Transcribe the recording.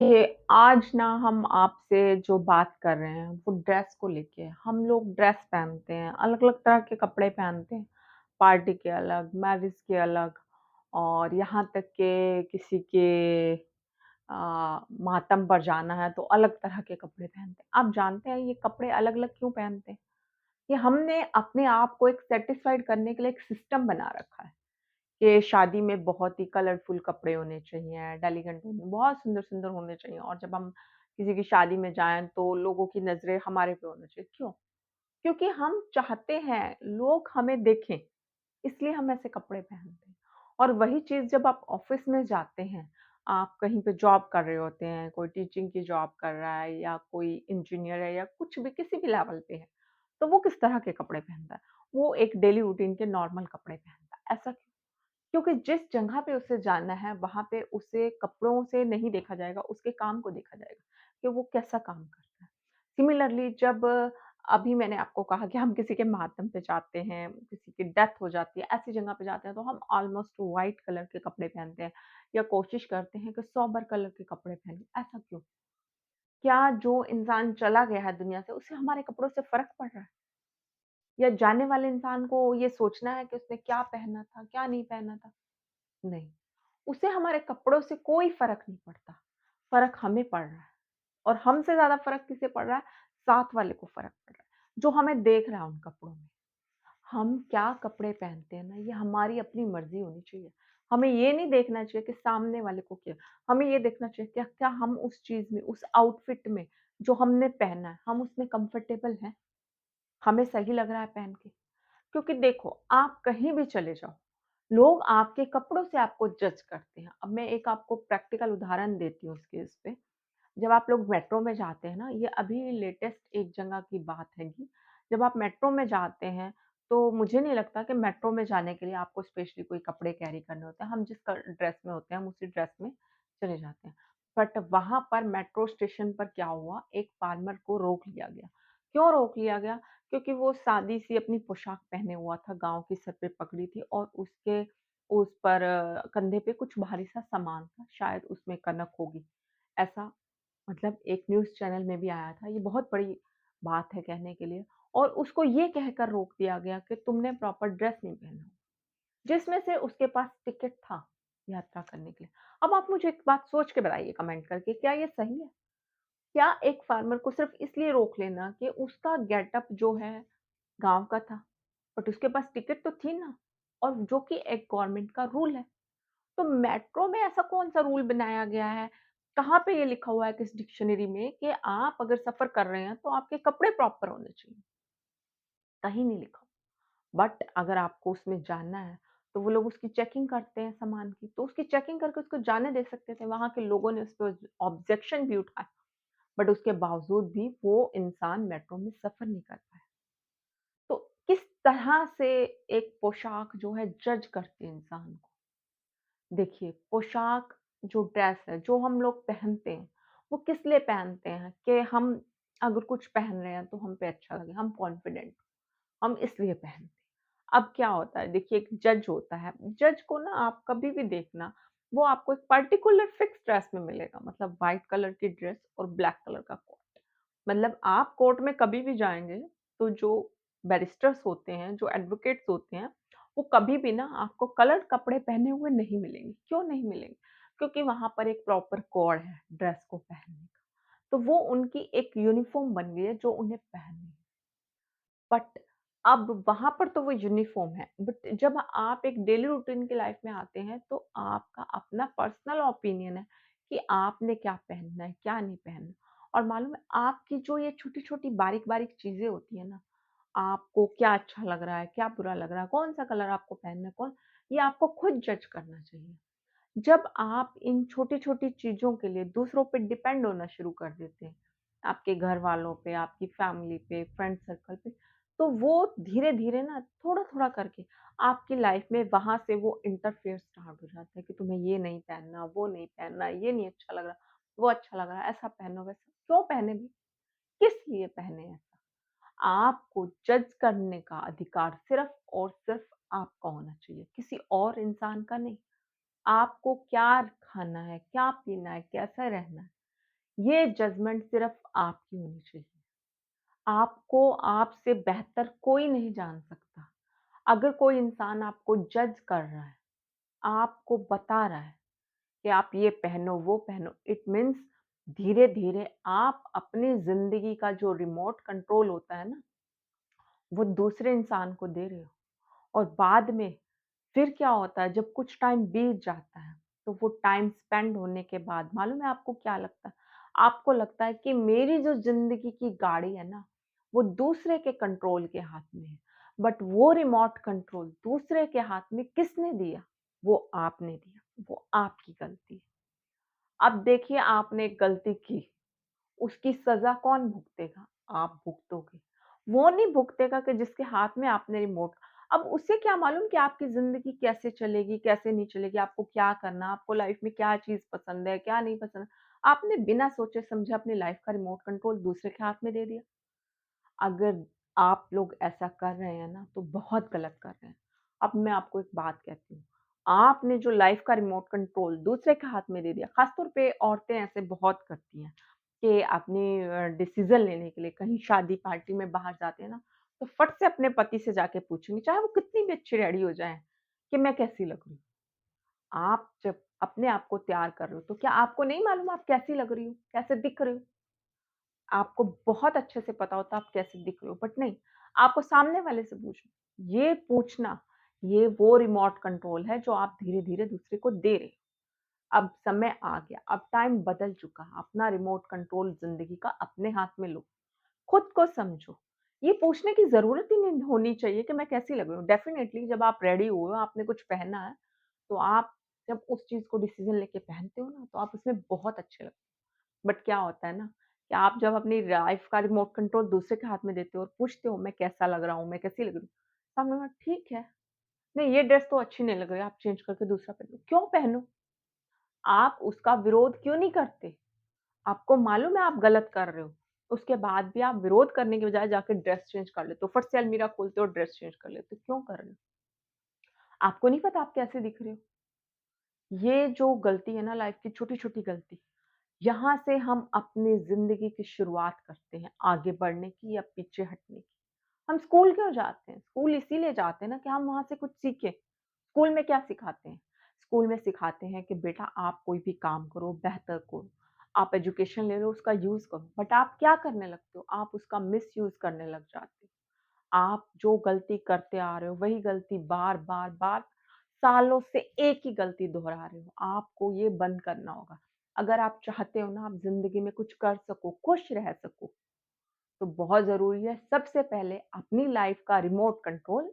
ये आज ना हम आपसे जो बात कर रहे हैं वो ड्रेस को लेके है। हम लोग ड्रेस पहनते हैं, अलग-अलग तरह के कपड़े पहनते हैं। पार्टी के अलग, मैरिज के अलग और यहाँ तक के किसी के मातम पर जाना है तो अलग तरह के कपड़े पहनते हैं। आप जानते हैं ये कपड़े अलग-अलग क्यों पहनते हैं? ये हमने अपने आप को एक सैटिस्फाइड करने के लिए एक सिस्टम बना रखा है। कि शादी में बहुत ही कलरफुल कपड़े होने चाहिए, एलिगेंट होने बहुत सुंदर-सुंदर होने चाहिए और जब हम किसी की शादी में जाएँ तो लोगों की नज़रें हमारे पे होनी चाहिए। क्यों? क्योंकि हम चाहते हैं लोग हमें देखें, इसलिए हम ऐसे कपड़े पहनते हैं। और वही चीज़ जब आप ऑफ़िस में जाते हैं, आप कहीं पे जॉब कर रहे होते हैं, कोई टीचिंग की जॉब कर रहा है या कोई इंजीनियर है या कुछ भी किसी भी लेवल पे है, तो वो किस तरह के कपड़े पहनता है? वो एक डेली रूटीन के नॉर्मल कपड़े पहनता है। ऐसा क्यों? क्योंकि जिस जगह पे उसे जाना है, वहाँ पे उसे कपड़ों से नहीं देखा जाएगा, उसके काम को देखा जाएगा, कि वो कैसा काम करता है। सिमिलरली जब अभी मैंने आपको कहा कि हम किसी के मातम पे जाते हैं, किसी की डेथ हो जाती है, ऐसी जगह पे जाते हैं, तो हम ऑलमोस्ट व्हाइट कलर के कपड़े पहनते हैं या कोशिश करते हैं कि सोबर कलर के कपड़े पहनें। ऐसा क्यों? क्या जो इंसान चला गया है दुनिया से, उसे हमारे कपड़ों से फ़र्क पड़ रहा है? या जाने वाले इंसान को ये सोचना है कि उसने क्या पहना था, क्या नहीं पहना था? नहीं। उसे हमारे कपड़ों से कोई फ़र्क नहीं पड़ता, फ़र्क हमें पड़ रहा है और हमसे ज़्यादा फ़र्क किसे पड़ रहा है? साथ वाले को फ़र्क पड़ रहा है, जो हमें देख रहा है उन कपड़ों में। हम क्या कपड़े पहनते हैं ना, ये हमारी अपनी मर्ज़ी होनी चाहिए। हमें ये नहीं देखना चाहिए कि सामने वाले को क्या हमें ये देखना चाहिए क्या क्या हम उस चीज़ में, उस आउटफिट में जो हमने पहना है, हम उसमें कंफ़र्टेबल हैं? हमें सही लग रहा है पहन के? क्योंकि देखो, आप कहीं भी चले जाओ, लोग आपके कपड़ों से आपको जज करते हैं। अब मैं एक आपको प्रैक्टिकल उदाहरण देती हूँ इस केस पे। जब आप लोग मेट्रो में जाते हैं ना, ये अभी लेटेस्ट एक जगह की बात हैगी। जब आप मेट्रो में जाते हैं, तो मुझे नहीं लगता कि मेट्रो में जाने के लिए आपको स्पेशली कोई कपड़े कैरी करने होते हैं। हम जिस क ड्रेस में होते हैं, हम उसी ड्रेस में चले जाते हैं। बट वहाँ पर मेट्रो स्टेशन पर क्या हुआ, एक फार्मर को रोक लिया गया। क्यों रोक लिया गया? क्योंकि वो सादी-सी अपनी पोशाक पहने हुआ था, गाँव की सर पे पगड़ी थी और उसके उस पर कंधे पे कुछ भारी-सा सामान था, शायद उसमें कनक होगी। ऐसा मतलब एक न्यूज़ चैनल में भी आया था, ये बहुत बड़ी बात है कहने के लिए और उसको ये कहकर रोक दिया गया कि तुमने प्रॉपर ड्रेस नहीं पहना, जिसमें से उसके पास टिकट था यात्रा करने के लिए। अब आप मुझे एक बात सोच के बताइए कमेंट करके, क्या ये सही है? क्या एक फार्मर को सिर्फ़ इसलिए रोक लेना कि उसका गेटअप जो है गाँव का था, बट उसके पास टिकट तो थी ना और जो कि एक गवर्नमेंट का रूल है। तो मेट्रो में ऐसा कौन-सा रूल बनाया गया है? कहाँ पे ये लिखा हुआ है किस डिक्शनरी में कि आप अगर सफ़र कर रहे हैं तो आपके कपड़े प्रॉपर होने चाहिए? कहीं नहीं लिखा। बट अगर आपको उसमें जाना है, तो वो लोग उसकी चेकिंग करते हैं सामान की, तो उसकी चेकिंग करके उसको जाने दे सकते थे। वहाँ के लोगों ने उस पे ऑब्जेक्शन भी उठाया, बट उसके बावजूद भी वो इंसान मेट्रो में सफ़र नहीं कर पाया। तो किस तरह से एक पोशाक जो है जज करती है इंसान को? देखिए, पोशाक जो ड्रेस है, जो हम लोग पहनते हैं, वो किस लिए पहनते हैं कि हम अगर कुछ पहन रहे हैं तो हम पे अच्छा लगे, हम कॉन्फिडेंट हम इसलिए पहनते हैं। अब क्या होता है देखिए एक जज होता है, जज को ना आप कभी भी देखना, वो आपको एक पर्टिकुलर फिक्स ड्रेस में मिलेगा मतलब व्हाइट कलर की ड्रेस और ब्लैक कलर का कोट। मतलब आप कोर्ट में कभी भी जाएँगे, तो जो बैरिस्टर्स होते हैं, जो एडवोकेट्स होते हैं, वो कभी भी ना आपको कलर्ड कपड़े पहने हुए नहीं मिलेंगे। क्यों नहीं मिलेंगे? क्योंकि वहाँ पर एक प्रॉपर कोड है ड्रेस को पहनने का। तो वो उनकी एक यूनिफ़ॉर्म बन गई है जो उन्हें पहननी है। बट अब वहाँ पर तो वो यूनिफ़ॉर्म है, बट जब आप एक डेली रूटीन की लाइफ़ में आते हैं, तो आपका अपना पर्सनल ओपिनियन है कि आपने क्या पहनना है, क्या नहीं पहनना। और मालूम है आपकी जो ये छोटी-छोटी, बारीक-बारीक चीज़ें होती हैं ना, आपको क्या अच्छा लग रहा है, क्या बुरा लग रहा है, कौन-सा कलर आपको पहनना है, कौन ये आपको खुद जज करना चाहिए। जब आप इन छोटी-छोटी चीज़ों के लिए दूसरों पे डिपेंड होना शुरू कर देते हैं, आपके घर वालों पे, आपकी फैमिली पे, फ्रेंड सर्कल पे, तो वो धीरे-धीरे ना थोड़ा-थोड़ा करके आपकी लाइफ में वहाँ से वो इंटरफेयर स्टार्ट हो जाता है कि तुम्हें ये नहीं पहनना, वो नहीं पहनना, ये नहीं अच्छा लग रहा, वो अच्छा लग रहा है, ऐसा पहनो, वैसा क्यों पहने भी? किस लिए पहने ऐसा? आपको जज करने का अधिकार सिर्फ़ और सिर्फ़ आपका होना चाहिए, किसी और इंसान का नहीं। आपको क्या खाना है, क्या पीना है, कैसा रहना है, ये जजमेंट सिर्फ़ आपकी होनी चाहिए। आपको आपसे बेहतर कोई नहीं जान सकता। अगर कोई इंसान आपको जज कर रहा है, आपको बता रहा है कि आप ये पहनो, वो पहनो, इट मीन्स धीरे-धीरे आप अपनी ज़िंदगी का जो रिमोट कंट्रोल होता है ना, वो दूसरे इंसान को दे रहे हो। और बाद में फिर क्या होता है जब कुछ टाइम बीत जाता है, तो वो टाइम स्पेंड होने के बाद मालूम है आपको क्या लगता है? आपको लगता है कि मेरी जो ज़िंदगी की गाड़ी है ना, वो दूसरे के कंट्रोल के हाथ में है। बट वो रिमोट कंट्रोल दूसरे के हाथ में किसने दिया? वो आपने दिया, वो आपकी गलती है। अब देखिए आपने एक गलती की, उसकी सज़ा कौन भुगतेगा? आप भुगतोगे। वो नहीं भुगतेगा कि जिसके हाथ में आपने रिमोट। अब उसे क्या मालूम कि आपकी ज़िंदगी कैसे चलेगी, कैसे नहीं चलेगी, आपको क्या करना, आपको लाइफ़ में क्या चीज़ पसंद है, क्या नहीं पसंद। आपने बिना सोचे-समझे अपनी लाइफ़ का रिमोट कंट्रोल दूसरे के हाथ में दे दिया। अगर आप लोग ऐसा कर रहे हैं ना, तो बहुत गलत कर रहे हैं। अब मैं आपको एक बात कहती हूँ, आपने जो लाइफ़ का रिमोट कंट्रोल दूसरे के हाथ में दे दिया, ख़ास तौर पे औरतें ऐसे बहुत करती हैं कि अपनी डिसीज़न लेने के लिए कहीं शादी पार्टी में बाहर जाते हैं ना, तो फट से अपने पति से जाके पूछेंगी, चाहे वो कितनी भी अच्छी रेडी हो जाएँ, कि मैं कैसी लग रही हूँ? आप जब अपने आप को तैयार कर रहे हो, तो क्या आपको नहीं मालूम आप कैसी लग रही हो, कैसे दिख रहे हो? आपको बहुत अच्छे से पता होता है आप कैसे दिख रहे हो, बट नहीं, आपको सामने वाले से पूछना। ये पूछना, ये वो रिमोट कंट्रोल है जो आप धीरे-धीरे दूसरे को दे रहे हो। अब समय आ गया, अब टाइम बदल चुका, अपना रिमोट कंट्रोल ज़िंदगी का अपने हाथ में लो, खुद को समझो। ये पूछने की ज़रूरत ही नहीं होनी चाहिए कि मैं कैसी लग रही हूँ। डेफ़िनिटली जब आप रेडी हुए हो, आपने कुछ पहना है, तो आप जब उस चीज़ को डिसीज़न लेके पहनते हो ना, तो आप उसमें बहुत अच्छे लगते हो। बट क्या होता है ना कि आप जब अपनी लाइफ का रिमोट कंट्रोल दूसरे के हाथ में देते हो और पूछते हो मैं कैसा लग रहा हूँ, मैं कैसी लग रही हूँ? सामने वाला ठीक है, नहीं ये ड्रेस तो अच्छी नहीं लग रही, आप चेंज करके दूसरा पहनो। क्यों पहनो? आप उसका विरोध क्यों नहीं करते? आपको मालूम है आप गलत कर रहे हो, उसके बाद भी आप विरोध करने के बजाय जाके ड्रेस चेंज कर लेते हो, फट से अलमीरा खोलते हो, ड्रेस चेंज कर लेते हो, क्यों कर रहे हो? आपको नहीं पता आप कैसे दिख रहे हो? ये जो गलती है ना लाइफ की छोटी-छोटी गलती, यहाँ से हम अपनी ज़िंदगी की शुरुआत करते हैं, आगे बढ़ने की या पीछे हटने की। हम स्कूल क्यों जाते हैं? स्कूल इसीलिए जाते हैं ना कि हम वहाँ से कुछ सीखें। स्कूल में क्या सिखाते हैं? स्कूल में सिखाते हैं कि बेटा आप कोई भी काम करो, बेहतर करो। आप एजुकेशन ले लो, उसका यूज़ करो। बट आप क्या करने लगते हो? आप उसका मिसयूज़ करने लग जाते हो। आप जो गलती करते आ रहे हो, वही गलती बार-बार सालों से एक ही गलती दोहरा रहे हो। आपको ये बंद करना होगा। अगर आप चाहते हो ना आप ज़िंदगी में कुछ कर सको, खुश रह सको, तो बहुत ज़रूरी है सबसे पहले अपनी लाइफ़ का रिमोट कंट्रोल